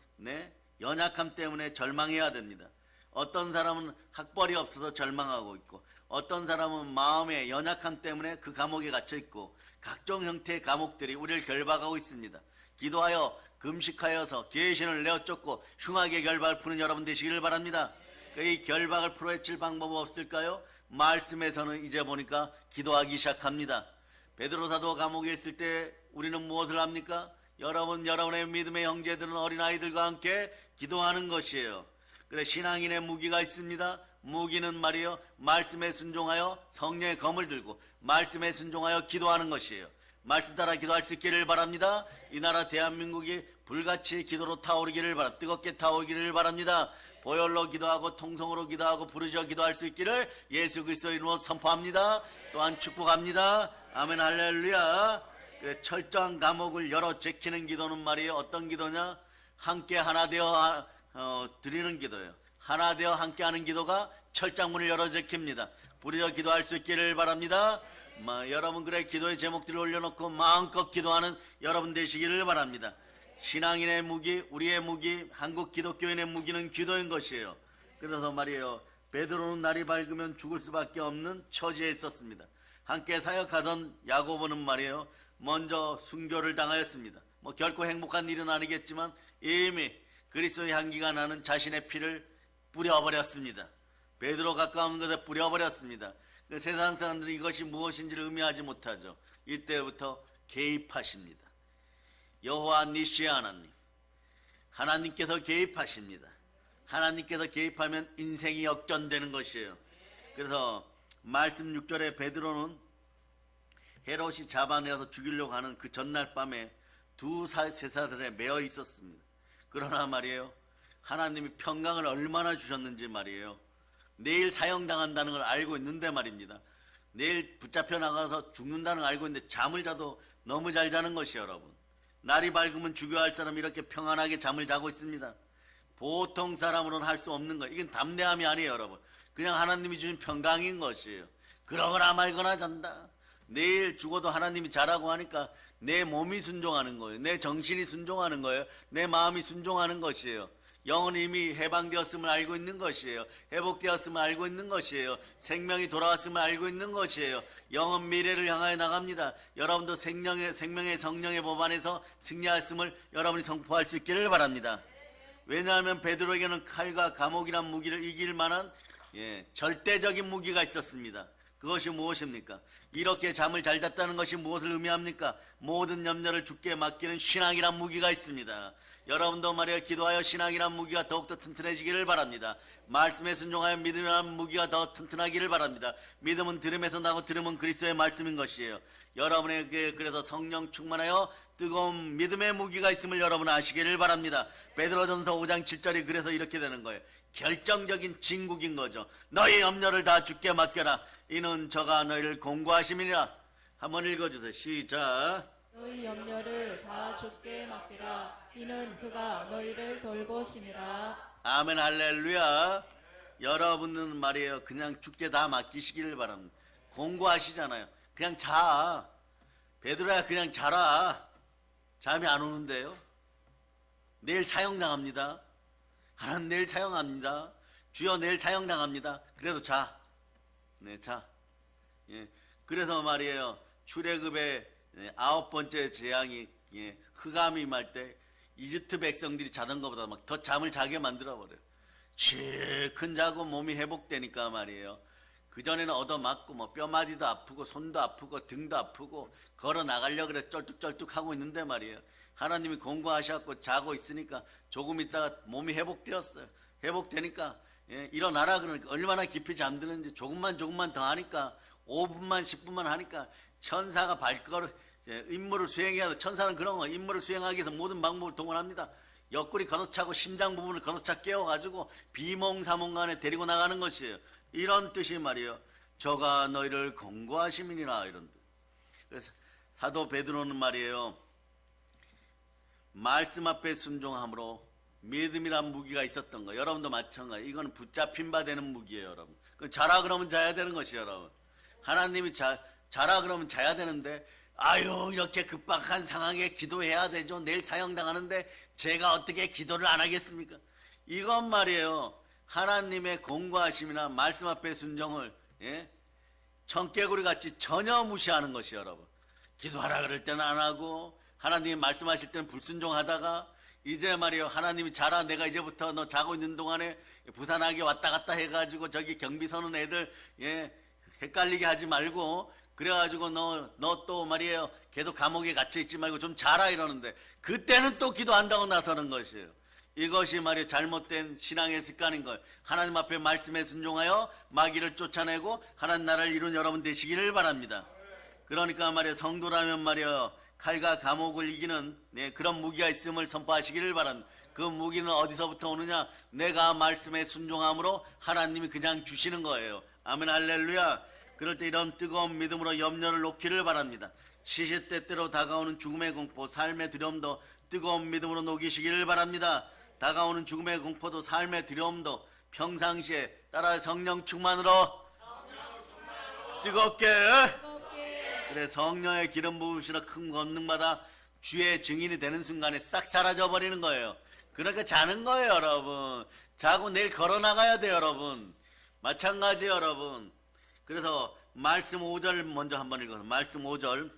연약함 때문에 절망해야 됩니다. 어떤 사람은 학벌이 없어서 절망하고 있고, 어떤 사람은 마음의 연약함 때문에 그 감옥에 갇혀 있고, 각종 형태의 감옥들이 우리를 결박하고 있습니다. 기도하여 금식하여서 귀신을 내어쫓고 흉악의 결박을 푸는 여러분 되시기를 바랍니다. 이 결박을 풀어헤칠 방법은 없을까요? 말씀에서는 이제 보니까 기도하기 시작합니다. 베드로 사도 감옥에 있을 때 우리는 무엇을 합니까? 여러분의 믿음의 형제들은 어린아이들과 함께 기도하는 것이에요. 그래, 신앙인의 무기가 있습니다. 무기는 말이요, 말씀에 순종하여 성령의 검을 들고 말씀에 순종하여 기도하는 것이에요. 말씀 따라 기도할 수 있기를 바랍니다. 이 나라 대한민국이 불같이 기도로 타오르기를 바랍니다. 뜨겁게 타오르기를 바랍니다. 보혈로 기도하고 통성으로 기도하고 부르짖어 기도할 수 있기를 예수 그리스도의 이름으로 선포합니다. 또한 축복합니다. 아멘, 할렐루야. 그래, 철저한 감옥을 열어 제키는 기도는 말이에요, 어떤 기도냐, 함께 하나 되어 드리는 기도예요. 하나 되어 함께하는 기도가 철장문을 열어 제킵니다. 부르짖어 기도할 수 있기를 바랍니다. 여러분, 그래, 기도의 제목들을 올려놓고 마음껏 기도하는 여러분 되시기를 바랍니다. 신앙인의 무기, 우리의 무기, 한국 기독교인의 무기는 기도인 것이에요. 그래서 말이에요, 베드로는 날이 밝으면 죽을 수밖에 없는 처지에 있었습니다. 함께 사역하던 야고보는 말이에요, 먼저 순교를 당하였습니다. 결코 행복한 일은 아니겠지만 이미 그리스도의 향기가 나는 자신의 피를 뿌려버렸습니다. 베드로 가까운 것에 뿌려버렸습니다. 그 세상 사람들은 이것이 무엇인지를 의미하지 못하죠. 이때부터 개입하십니다. 여호와 니시 하나님께서 개입하십니다. 하나님께서 개입하면 인생이 역전되는 것이에요. 그래서 말씀 6절에 베드로는 헤롯이 잡아내서 죽이려고 하는 그 전날 밤에 두 쇠사슬에 매어 있었습니다. 그러나 말이에요, 하나님이 평강을 얼마나 주셨는지 말이에요, 내일 사형당한다는 걸 알고 있는데 말입니다, 내일 붙잡혀 나가서 죽는다는 걸 알고 있는데 잠을 자도 너무 잘 자는 것이에요. 여러분, 날이 밝으면 죽여야 할 사람이 이렇게 평안하게 잠을 자고 있습니다. 보통 사람으로는 할 수 없는 거예요. 이건 담대함이 아니에요. 여러분, 그냥 하나님이 주신 평강인 것이에요. 그러거나 말거나 잔다. 내일 죽어도 하나님이 자라고 하니까 내 몸이 순종하는 거예요. 내 정신이 순종하는 거예요. 내 마음이 순종하는 것이에요. 영은 이미 해방되었음을 알고 있는 것이에요. 회복되었음을 알고 있는 것이에요. 생명이 돌아왔음을 알고 있는 것이에요. 영은 미래를 향하여 나갑니다. 여러분도 생명의 성령의 법 안에서 승리하였음을 여러분이 선포할 수 있기를 바랍니다. 왜냐하면 베드로에게는 칼과 감옥이란 무기를 이길 만한 절대적인 무기가 있었습니다. 그것이 무엇입니까? 이렇게 잠을 잘 잤다는 것이 무엇을 의미합니까? 모든 염려를 주께 맡기는 신앙이란 무기가 있습니다. 여러분도 말이야 기도하여 신앙이란 무기가 더욱더 튼튼해지기를 바랍니다. 말씀에 순종하여 믿음이란 무기가 더 튼튼하기를 바랍니다. 믿음은 들음에서 나고 들음은 그리스도의 말씀인 것이에요. 여러분에게 그래서 성령 충만하여 뜨거운 믿음의 무기가 있음을 여러분 아시기를 바랍니다. 베드로전서 5장 7절이 그래서 이렇게 되는 거예요. 결정적인 진국인 거죠. 너희 염려를 다 주께 맡겨라. 이는 저가 너희를 공고하심이니라. 한번 읽어주세요. 시작. 너희 염려를 다 주께 맡기라. 이는 그가 너희를 돌보심이라. 아멘 할렐루야. 여러분은 말이에요 그냥 주께 다 맡기시기를 바랍니다. 공고하시잖아요. 그냥 자. 베드로야 그냥 자라. 잠이 안 오는데요. 내일 사형당합니다. 하나님 내일 사형합니다. 주여 내일 사형당합니다. 그래도 자. 네, 자. 예. 그래서 말이에요. 출애굽의 9번째 재앙이 흑암이 임할 때 이집트 백성들이 자던 것보다 막 더 잠을 자게 만들어 버려요. 실컷 자고 몸이 회복되니까 말이에요. 그전에는 얻어맞고 뭐 뼈마디도 아프고 손도 아프고 등도 아프고 걸어 나가려고 그래 쩔뚝쩔뚝 하고 있는데 말이에요. 하나님이 공고하셔갖고 자고 있으니까 조금 있다가 몸이 회복되었어요. 회복되니까 일어나라 그러니까 얼마나 깊이 잠드는지 조금만 더 하니까 5분만 10분만 하니까 천사가 임무를 수행해야 돼. 천사는 그런 거 임무를 수행하기 위해서 모든 방법을 동원합니다. 옆구리 걷어차고 심장 부분을 걷어차 깨워가지고 비몽사몽간에 데리고 나가는 것이에요. 이런 뜻이 말이에요. 저가 너희를 공고하심이니라 이런 뜻. 그래서 사도 베드로는 말이에요. 말씀 앞에 순종함으로 믿음이란 무기가 있었던 거. 여러분도 마찬가지. 이건 붙잡힌 바 되는 무기예요, 여러분. 자라 그러면 자야 되는 것이에요, 여러분. 하나님이 자라 그러면 자야 되는데 아유 이렇게 급박한 상황에 기도해야 되죠. 내일 사형당하는데 제가 어떻게 기도를 안 하겠습니까? 이건 말이에요. 하나님의 공고하심이나 말씀 앞에 순종을 청개구리 같이 전혀 무시하는 것이에요, 여러분. 기도하라 그럴 때는 안 하고 하나님이 말씀하실 때는 불순종하다가 이제 말이에요. 하나님이 자라 내가 이제부터 너 자고 있는 동안에 부산하게 왔다 갔다 해가지고 저기 경비 서는 애들 헷갈리게 하지 말고 그래가지고 너 또 말이에요. 계속 감옥에 갇혀 있지 말고 좀 자라 이러는데 그때는 또 기도한다고 나서는 것이에요. 이것이 말이에요. 잘못된 신앙의 습관인 거예요. 하나님 앞에 말씀에 순종하여 마귀를 쫓아내고 하나님 나라를 이룬 여러분 되시기를 바랍니다. 그러니까 말이에요. 성도라면 말이에요. 칼과 감옥을 이기는 그런 무기가 있음을 선포하시기를 바랍니다. 그 무기는 어디서부터 오느냐? 내가 말씀에 순종함으로 하나님이 그냥 주시는 거예요. 아멘 할렐루야. 그럴 때 이런 뜨거운 믿음으로 염려를 놓기를 바랍니다. 시시때때로 다가오는 죽음의 공포, 삶의 두려움도 뜨거운 믿음으로 녹이시기를 바랍니다. 다가오는 죽음의 공포도 삶의 두려움도 평상시에 따라 성령 충만으로 뜨겁게 그래 성령의 기름 부으시러 큰 권능마다 주의 증인이 되는 순간에 싹 사라져 버리는 거예요. 그러니까 자는 거예요, 여러분. 자고 내일 걸어 나가야 돼요, 여러분. 마찬가지예요, 여러분. 그래서 말씀 5절 먼저 한번 읽어서 말씀 5절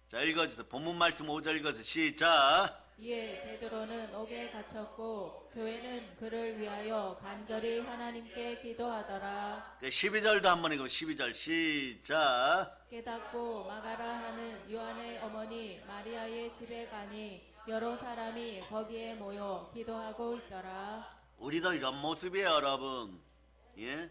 자 읽어주세요. 본문 말씀 5절 읽어서 시작. 이에 베드로는 옥에 갇혔고 교회는 그를 위하여 간절히 하나님께 기도하더라. 12절도 한번 읽어. 12절 시작. 깨닫고 마가라 하는 요한의 어머니 마리아의 집에 가니 여러 사람이 거기에 모여 기도하고 있더라. 우리도 이런 모습이에요, 여러분. 예?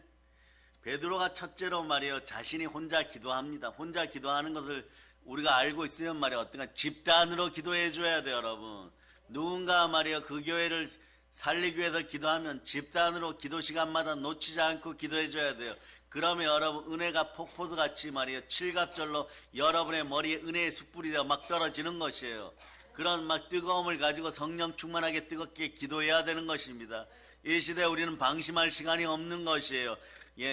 베드로가 첫째로 말이에요. 자신이 혼자 기도합니다. 혼자 기도하는 것을 우리가 알고 있으면 말이에요. 어떤가 집단으로 기도해 줘야 돼요, 여러분. 누군가 말이에요. 그 교회를 살리기 위해서 기도하면 집단으로 기도 시간마다 놓치지 않고 기도해 줘야 돼요. 그러면 여러분 은혜가 폭포도 같이 말이에요. 칠갑절로 여러분의 머리에 은혜의 숯불이 막 떨어지는 것이에요. 그런 막 뜨거움을 가지고 성령 충만하게 뜨겁게 기도해야 되는 것입니다. 이 시대에 우리는 방심할 시간이 없는 것이에요.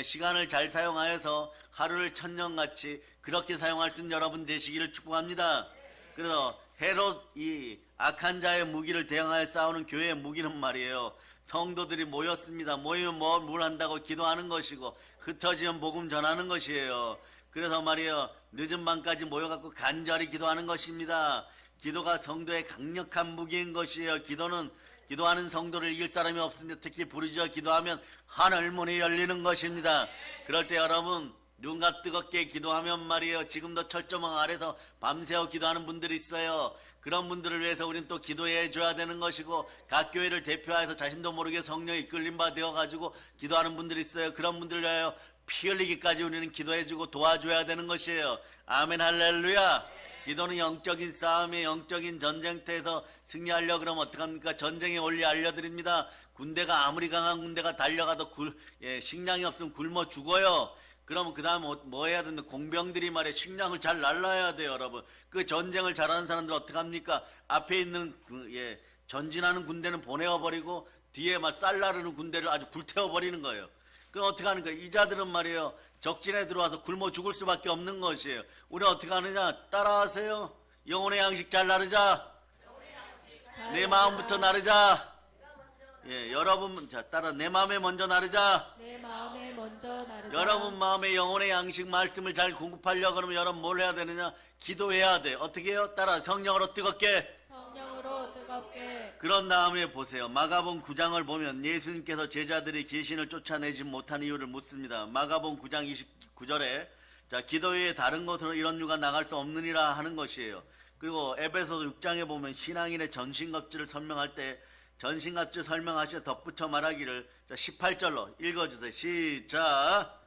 시간을 잘 사용하여서 하루를 천년같이 그렇게 사용할 수 있는 여러분 되시기를 축복합니다. 그래서 헤롯 이 악한 자의 무기를 대항하여 싸우는 교회의 무기는 말이에요. 성도들이 모였습니다. 모이면 뭘 한다고 기도하는 것이고 흩어지면 복음 전하는 것이에요. 그래서 말이에요. 늦은 밤까지 모여갖고 간절히 기도하는 것입니다. 기도가 성도의 강력한 무기인 것이에요. 기도는 기도하는 성도를 이길 사람이 없습니다. 특히 부르짖어 기도하면 하늘 문이 열리는 것입니다. 그럴 때 여러분 누군가 뜨겁게 기도하면 말이에요. 지금도 철조망 아래서 밤새워 기도하는 분들이 있어요. 그런 분들을 위해서 우리는 또 기도해 줘야 되는 것이고, 각 교회를 대표해서 자신도 모르게 성령이 이끌림 바 되어가지고 기도하는 분들이 있어요. 그런 분들을 위하여 피 흘리기까지 우리는 기도해 주고 도와줘야 되는 것이에요. 아멘 할렐루야. 기도는 영적인 싸움에 영적인 전쟁터에서 승리하려고 그러면 어떡합니까? 전쟁의 원리 알려드립니다. 군대가 아무리 강한 군대가 달려가도 식량이 없으면 굶어 죽어요. 그러면 그 다음 뭐 해야 되는데, 공병들이 말이야 식량을 잘 날라야 돼요. 여러분 그 전쟁을 잘하는 사람들 어떡합니까? 앞에 있는 전진하는 군대는 보내어버리고 뒤에 막 쌀 나르는 군대를 아주 불태워버리는 거예요. 그럼 어떻게 하는 거예요? 이 자들은 말이에요 적진에 들어와서 굶어 죽을 수밖에 없는 것이에요. 우리 어떻게 하느냐? 따라하세요. 영혼의 양식 잘 나르자. 내 마음부터 나르자. 예, 여러분 자 따라 내 마음에 먼저 나르자. 내 마음에 먼저 나르자. 여러분 마음에 영혼의 양식 말씀을 잘 공급하려고 그러면 여러분 뭘 해야 되느냐? 기도해야 돼. 어떻게 해요? 따라 성령으로 뜨겁게. 성령으로 뜨겁게. 그런 다음에 보세요. 마가복음 9장을 보면 예수님께서 제자들이 귀신을 쫓아내지 못한 이유를 묻습니다. 마가복음 9장 29절에 자 기도 외에 다른 것으로 이런 유가 나갈 수 없느니라 하는 것이에요. 그리고 에베소서 6장에 보면 신앙인의 전신갑주를 설명할 때 전신갑주 설명하시어 덧붙여 말하기를 자 18절로 읽어주세요. 시작.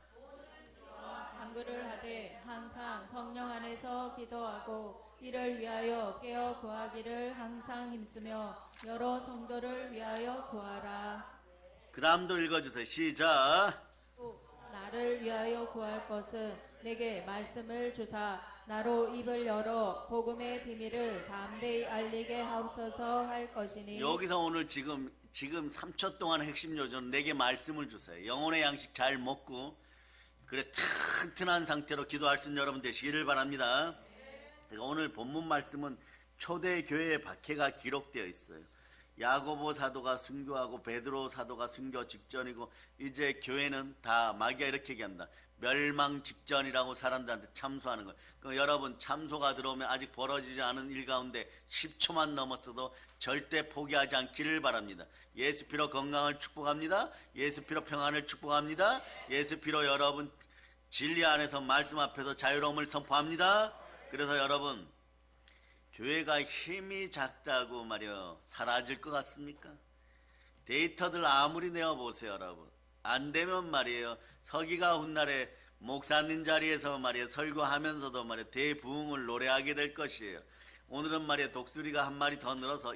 간구를 하되 항상 성령 안에서 기도하고 이를 위하여 깨어 구하기를 항상 힘쓰며 여러 성도를 위하여 구하라. 그 다음도 읽어주세요. 시작. 또 나를 위하여 구할 것은 내게 말씀을 주사 나로 입을 열어 복음의 비밀을 담대히 알리게 하옵소서 할 것이니. 여기서 오늘 지금 3초 동안 핵심 요소는 내게 말씀을 주세요. 영혼의 양식 잘 먹고 그래 튼튼한 상태로 기도할 수 있는 여러분 되시기를 바랍니다. 오늘 본문 말씀은 초대 교회의 박해가 기록되어 있어요. 야고보 사도가 순교하고 베드로 사도가 순교 직전이고 이제 교회는 다 마귀가 이렇게 얘기합니다. 멸망 직전이라고 사람들한테 참소하는 거예요. 그럼 여러분 참소가 들어오면 아직 벌어지지 않은 일 가운데 10초만 넘었어도 절대 포기하지 않기를 바랍니다. 예수 피로 건강을 축복합니다. 예수 피로 평안을 축복합니다. 예수 피로 여러분 진리 안에서 말씀 앞에서 자유로움을 선포합니다. 그래서 여러분 교회가 힘이 작다고 말이요 사라질 것 같습니까? 데이터들 아무리 내어보세요. 여러분 안 되면 말이에요 서기가 훗날에 목사님 자리에서 말이에요 설교하면서도 말이에요 대부흥을 노래하게 될 것이에요. 오늘은 말이에요 독수리가 한 마리 더 늘어서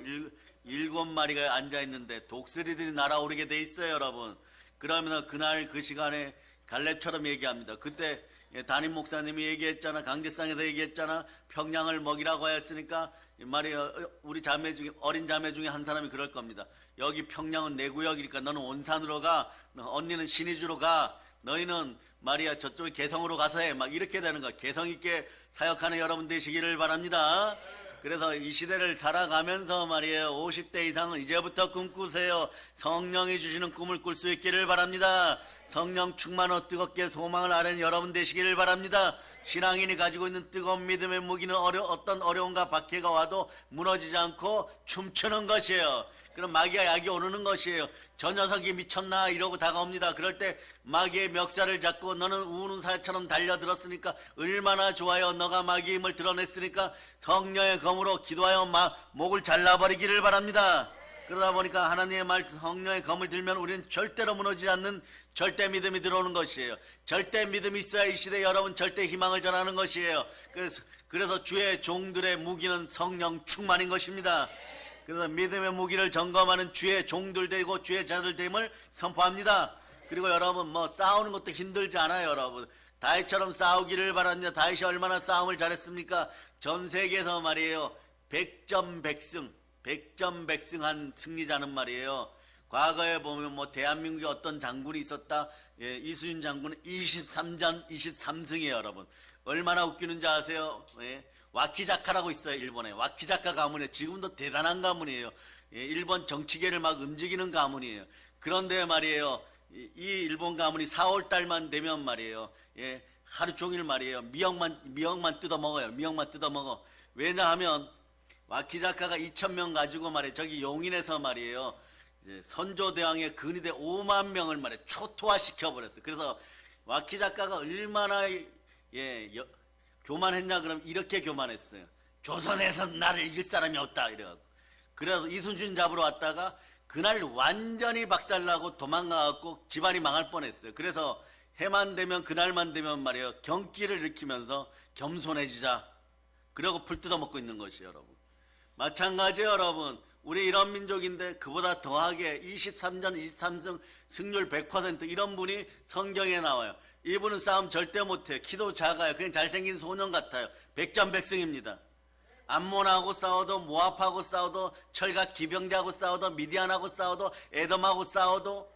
7마리가 앉아있는데 독수리들이 날아오르게 돼 있어요. 여러분 그러면 그날 그 시간에 갈렙처럼 얘기합니다. 그때 담임 목사님이 얘기했잖아. 강제상에서 얘기했잖아. 평양을 먹이라고 하였으니까 말이에요 우리 자매 중에 어린 자매 중에 한 사람이 그럴 겁니다. 여기 평양은 내 구역이니까 너는 온산으로 가, 언니는 신의주로 가, 너희는 말이야 저쪽에 개성으로 가서 해. 막 이렇게 되는 거야. 개성 있게 사역하는 여러분 되시기를 바랍니다. 그래서 이 시대를 살아가면서 말이에요 50대 이상은 이제부터 꿈꾸세요. 성령이 주시는 꿈을 꿀 수 있기를 바랍니다. 성령 충만으로 뜨겁게 소망을 아는 여러분 되시기를 바랍니다. 신앙인이 가지고 있는 뜨거운 믿음의 무기는 어떤 어려움과 박해가 와도 무너지지 않고 춤추는 것이에요. 그럼 마귀가 약이 오르는 것이에요. 저 녀석이 미쳤나 이러고 다가옵니다. 그럴 때 마귀의 멱살을 잡고 너는 우는 사자처럼 달려들었으니까 얼마나 좋아요. 너가 마귀의 힘을 드러냈으니까 성령의 검으로 기도하여 목을 잘라버리기를 바랍니다. 그러다 보니까 하나님의 말씀 성령의 검을 들면 우리는 절대로 무너지지 않는 절대 믿음이 들어오는 것이에요. 절대 믿음이 있어야 이 시대에 여러분 절대 희망을 전하는 것이에요. 그래서 주의 종들의 무기는 성령 충만인 것입니다. 그래서 믿음의 무기를 점검하는 주의 종들 되고 주의 자들 됨을 선포합니다. 그리고 여러분 뭐 싸우는 것도 힘들지 않아요. 여러분 다윗처럼 싸우기를 바랍니다. 다윗이 얼마나 싸움을 잘했습니까? 전 세계에서 말이에요 100점 100승한 승리자는 말이에요. 과거에 보면 뭐 대한민국에 어떤 장군이 있었다. 예, 이수진 장군은 23전 23승이에요. 여러분 얼마나 웃기는지 아세요? 예, 와키자카라고 있어요. 일본에 와키자카 가문이에요. 지금도 대단한 가문이에요. 예, 일본 정치계를 막 움직이는 가문이에요. 그런데 말이에요 이 일본 가문이 4월달만 되면 말이에요 예, 하루 종일 말이에요 미역만 뜯어 먹어요. 미역만 뜯어 먹어. 왜냐하면 와키 작가가 2,000명 가지고 말이에요. 저기 용인에서 말이에요. 이제 선조대왕의 근위대 5만 명을 말이에요. 초토화시켜 버렸어요. 그래서 와키 작가가 얼마나 교만했냐 그러면 이렇게 교만했어요. 조선에서 나를 이길 사람이 없다 이래갖고. 그래서 이순신 잡으러 왔다가 그날 완전히 박살나고 도망가갖고 집안이 망할 뻔했어요. 그래서 해만 되면 그날만 되면 말이에요. 경기를 일으키면서 겸손해지자. 그리고 불 뜯어먹고 있는 것이에요, 여러분. 마찬가지예요, 여러분. 우리 이런 민족인데 그보다 더하게 23전 23승 승률 100% 이런 분이 성경에 나와요. 이분은 싸움 절대 못해요. 키도 작아요. 그냥 잘생긴 소년 같아요. 백전백승입니다. 암몬하고 싸워도 모압하고 싸워도 철갑 기병대하고 싸워도 미디안하고 싸워도 에돔하고 싸워도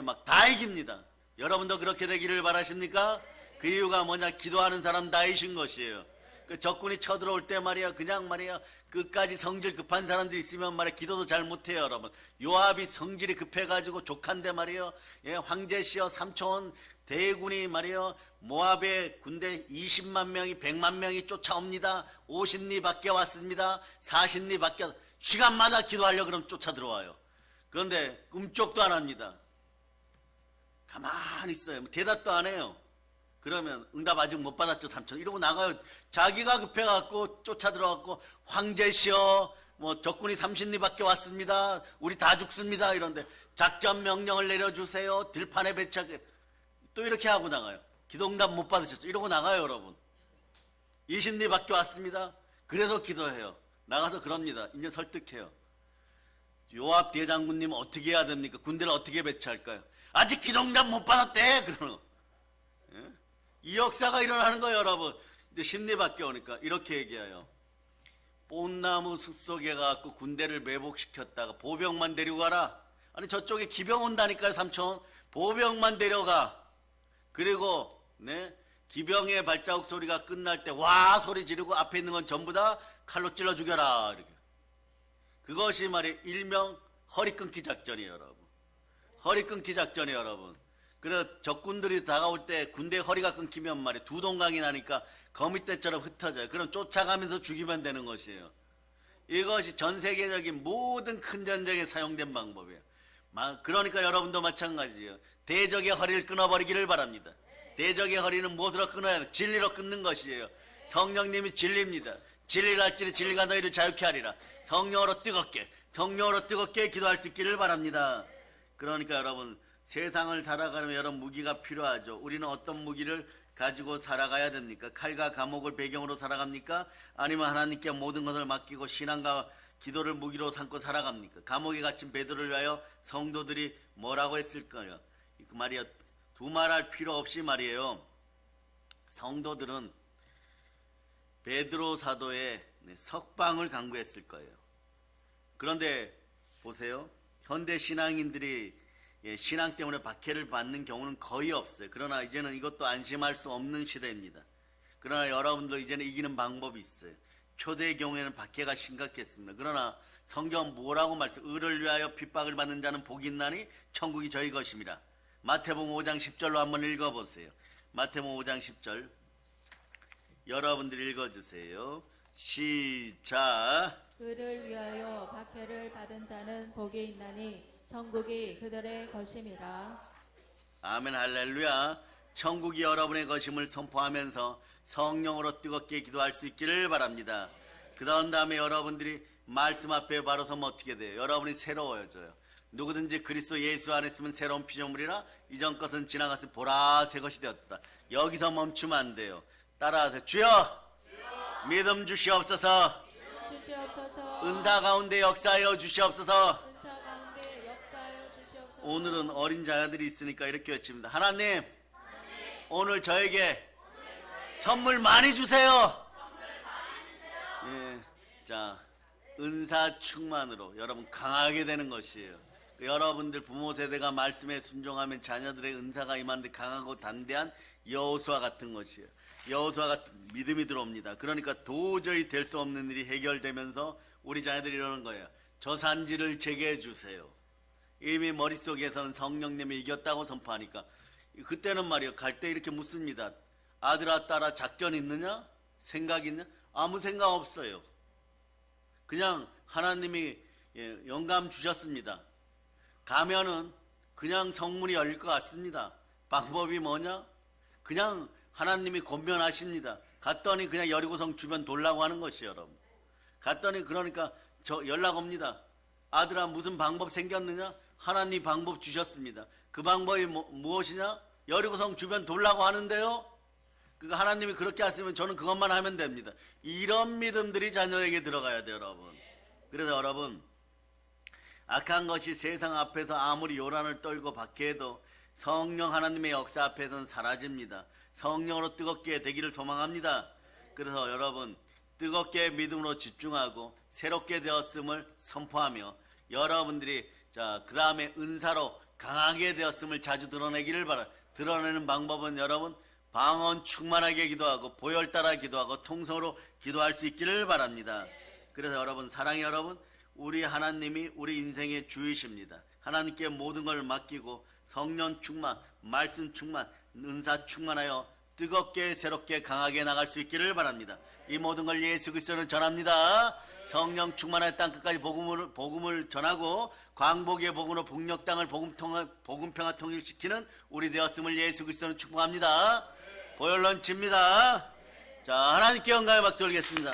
막 다 이깁니다. 여러분도 그렇게 되기를 바라십니까? 그 이유가 뭐냐? 기도하는 사람 다이신 것이에요. 그 적군이 쳐들어올 때 말이야 그냥 말이야 끝까지 성질 급한 사람들이 있으면 말이야 기도도 잘 못해요, 여러분. 요압이 성질이 급해가지고 족한데 말이에요. 황제시여 삼촌 대군이 말이에요 모압의 군대 20만 명이 100만 명이 쫓아옵니다. 50리 밖에 왔습니다. 40리 밖에 시간마다 기도하려고 그러면 쫓아 들어와요. 그런데 꿈쩍도 안 합니다. 가만히 있어요. 대답도 안 해요. 그러면 응답 아직 못 받았죠 삼촌 이러고 나가요. 자기가 급해갖고 쫓아 들어갔고 황제시여 뭐 적군이 30리 밖에 왔습니다. 우리 다 죽습니다. 이런데 작전 명령을 내려주세요. 들판에 배치하게 또 이렇게 하고 나가요. 기도응답 못 받으셨죠? 이러고 나가요, 여러분. 20리 밖에 왔습니다. 그래서 기도해요. 나가서 그럽니다. 이제 설득해요. 요압 대장군님 어떻게 해야 됩니까? 군대를 어떻게 배치할까요? 아직 기도응답 못 받았대. 그러는 이 역사가 일어나는 거예요, 여러분. 이제 10리 밖에 오니까 이렇게 얘기해요. 뽕나무 숲속에 가갖고 군대를 매복시켰다가 보병만 데리고 가라. 아니 저쪽에 기병 온다니까요, 삼촌. 보병만 데려가. 그리고 기병의 발자국 소리가 끝날 때 와 소리 지르고 앞에 있는 건 전부 다 칼로 찔러 죽여라. 이렇게. 그것이 말이에요. 일명 허리 끊기 작전이에요, 여러분. 허리 끊기 작전이에요, 여러분. 그래서 적군들이 다가올 때 군대 허리가 끊기면 말이에요. 두 동강이 나니까 거미떼처럼 흩어져요. 그럼 쫓아가면서 죽이면 되는 것이에요. 이것이 전 세계적인 모든 큰 전쟁에 사용된 방법이에요. 그러니까 여러분도 마찬가지예요. 대적의 허리를 끊어버리기를 바랍니다. 대적의 허리는 무엇으로 끊어야 하나? 진리로 끊는 것이에요. 성령님이 진리입니다. 진리를 알지니 진리가 너희를 자유케 하리라. 성령으로 뜨겁게 기도할 수 있기를 바랍니다. 그러니까 여러분 세상을 살아가려면 여러 무기가 필요하죠. 우리는 어떤 무기를 가지고 살아가야 됩니까? 칼과 감옥을 배경으로 살아갑니까? 아니면 하나님께 모든 것을 맡기고 신앙과 기도를 무기로 삼고 살아갑니까? 감옥에 갇힌 베드로를 위하여 성도들이 뭐라고 했을까요? 그 말이요. 두말할 필요 없이 말이에요. 성도들은 베드로 사도의 석방을 강구했을 거예요. 그런데 보세요. 현대 신앙인들이 신앙 때문에 박해를 받는 경우는 거의 없어요. 그러나 이제는 이것도 안심할 수 없는 시대입니다. 그러나 여러분들 이제는 이기는 방법이 있어요. 초대의 경우에는 박해가 심각했습니다. 그러나 성경은 뭐라고 말씀? 의를 위하여 핍박을 받는 자는 복이 있나니 천국이 저희 것입니다. 마태복음 5장 10절로 한번 읽어보세요. 마태복음 5장 10절 여러분들이 읽어주세요. 시작. 그를 위하여 박해를 받은 자는 복이 있나니 천국이 그들의 것임이라. 아멘 할렐루야. 천국이 여러분의 것임을 선포하면서 성령으로 뜨겁게 기도할 수 있기를 바랍니다. 그 다음에 여러분들이 말씀 앞에 바로 서면 어떻게 돼요? 여러분이 새로워져요. 누구든지 그리스도 예수 안에 있으면 새로운 피조물이라 이전 것은 지나가서 보라 새 것이 되었다. 여기서 멈추면 안 돼요. 따라하세요. 주여, 믿음 주시옵소서. 은사 가운데 역사하여 주시옵소서. 오늘은 어린 자녀들이 있으니까 이렇게 외칩니다. 하나님, 오늘 저에게 선물 많이 주세요. 예, 자, 은사 충만으로 여러분 강하게 되는 것이에요. 여러분들 부모 세대가 말씀에 순종하면 자녀들의 은사가 임하는데 강하고 담대한 여호수아 같은 것이에요. 여호수아 같은 믿음이 들어옵니다. 그러니까 도저히 될 수 없는 일이 해결되면서 우리 자녀들이 이러는 거예요. 저 산지를 제게 해주세요. 이미 머릿속에서는 성령님이 이겼다고 선포하니까 그때는 말이요. 갈 때 이렇게 묻습니다. 아들아 딸아 작전 있느냐? 생각 있냐? 아무 생각 없어요. 그냥 하나님이 영감 주셨습니다. 가면은 그냥 성문이 열릴 것 같습니다. 방법이 뭐냐? 그냥 하나님이 권면하십니다. 갔더니 그냥 여리고성 주변 돌라고 하는 것이에요, 여러분. 갔더니 그러니까 저 연락 옵니다. 아들아, 무슨 방법 생겼느냐? 하나님 방법 주셨습니다. 그 방법이 무엇이냐? 여리고성 주변 돌라고 하는데요. 그 하나님이 그렇게 하시면 저는 그것만 하면 됩니다. 이런 믿음들이 자녀에게 들어가야 돼요, 여러분. 그래서 여러분, 악한 것이 세상 앞에서 아무리 요란을 떨고 박해해도 성령 하나님의 역사 앞에서는 사라집니다. 성령으로 뜨겁게 되기를 소망합니다. 그래서 여러분, 뜨겁게 믿음으로 집중하고 새롭게 되었음을 선포하며 여러분들이 그 다음에 은사로 강하게 되었음을 자주 드러내기를 바랍니다. 드러내는 방법은 여러분, 방언 충만하게 기도하고 보혈 따라 기도하고 통성으로 기도할 수 있기를 바랍니다. 그래서 여러분, 사랑의 여러분, 우리 하나님이 우리 인생의 주이십니다. 하나님께 모든 걸 맡기고 성령 충만, 말씀 충만, 은사 충만하여 뜨겁게 새롭게 강하게 나갈 수 있기를 바랍니다. 이 모든 걸 예수 그리스도는 전합니다. 성령 충만하여 땅끝까지 복음을 전하고 광복의 복음으로 북녘 땅을 복음 평화 통일시키는 우리 되었음을 예수 그리스도는 축복합니다. 보혈 넘칩니다. 자, 하나님께 영광의 박수 올리겠습니다.